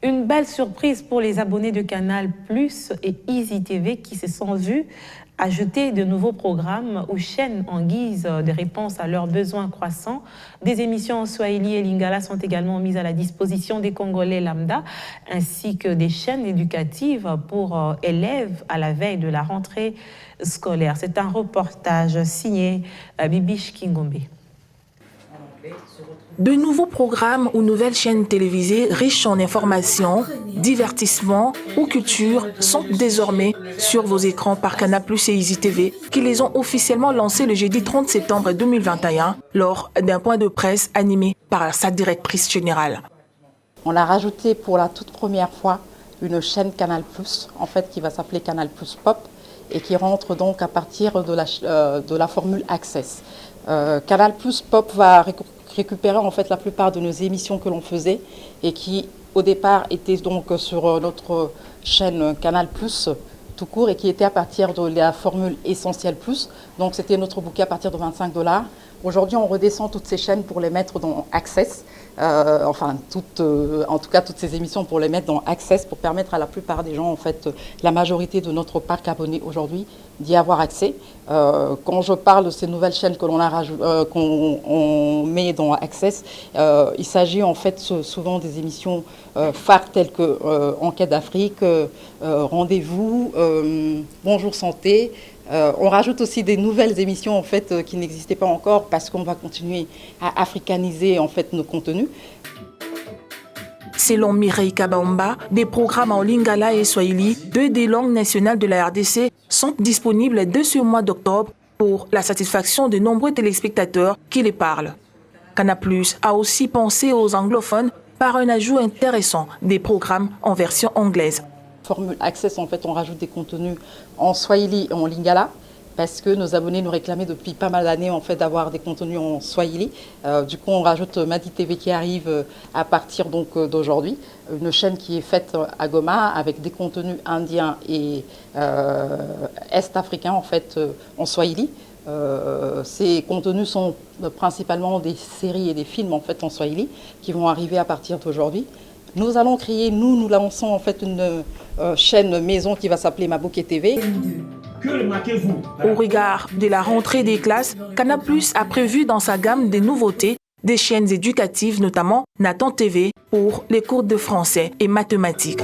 Une belle surprise pour les abonnés de Canal+ et Easy TV qui se sont vus ajouter de nouveaux programmes ou chaînes en guise de réponse à leurs besoins croissants. Des émissions en Swahili et Lingala sont également mises à la disposition des Congolais lambda, ainsi que des chaînes éducatives pour élèves à la veille de la rentrée scolaire. C'est un reportage signé Bibiche Kingombe. De nouveaux programmes ou nouvelles chaînes télévisées riches en informations, divertissements ou culture sont désormais sur vos écrans par Canal+ et Easy TV qui les ont officiellement lancés le jeudi 30 septembre 2021 lors d'un point de presse animé par sa directrice générale. On a rajouté pour la toute première fois une chaîne Canal+, en fait, qui va s'appeler Canal+ Pop et qui rentre donc à partir de la formule Access. Canal+ Pop va récupérer en fait la plupart de nos émissions que l'on faisait et qui au départ étaient donc sur notre chaîne Canal+ tout court et qui était à partir de la formule Essentiel+. Donc c'était notre bouquet à partir de 25 $. Aujourd'hui on redescend toutes ces chaînes pour les mettre dans Access, en tout cas toutes ces émissions pour les mettre dans Access pour permettre à la plupart des gens, en fait, la majorité de notre parc abonné aujourd'hui d'y avoir accès. Quand je parle de ces nouvelles chaînes que l'on qu'on met dans Access, il s'agit en fait souvent des émissions phares telles que Enquête d'Afrique, Rendez-vous, Bonjour Santé. On rajoute aussi des nouvelles émissions en fait qui n'existaient pas encore parce qu'on va continuer à africaniser en fait nos contenus. Selon Mireille Kabamba, des programmes en Lingala et Swahili, deux des langues nationales de la RDC, sont disponibles dès ce mois d'octobre pour la satisfaction de nombreux téléspectateurs qui les parlent. Canal+ a aussi pensé aux anglophones par un ajout intéressant des programmes en version anglaise. Formule Access, en fait, on rajoute des contenus en Swahili et en Lingala parce que nos abonnés nous réclamaient depuis pas mal d'années en fait d'avoir des contenus en Swahili. Du coup, on rajoute Madi TV qui arrive à partir donc d'aujourd'hui, une chaîne qui est faite à Goma avec des contenus indiens et est-africains en fait en Swahili. Ces contenus sont principalement des séries et des films en fait en Swahili qui vont arriver à partir d'aujourd'hui. Nous allons créer, nous lançons en fait une chaîne maison qui va s'appeler Mabouké TV. Au regard de la rentrée des classes, Canal+ a prévu dans sa gamme des nouveautés, des chaînes éducatives, notamment Nathan TV pour les cours de français et mathématiques.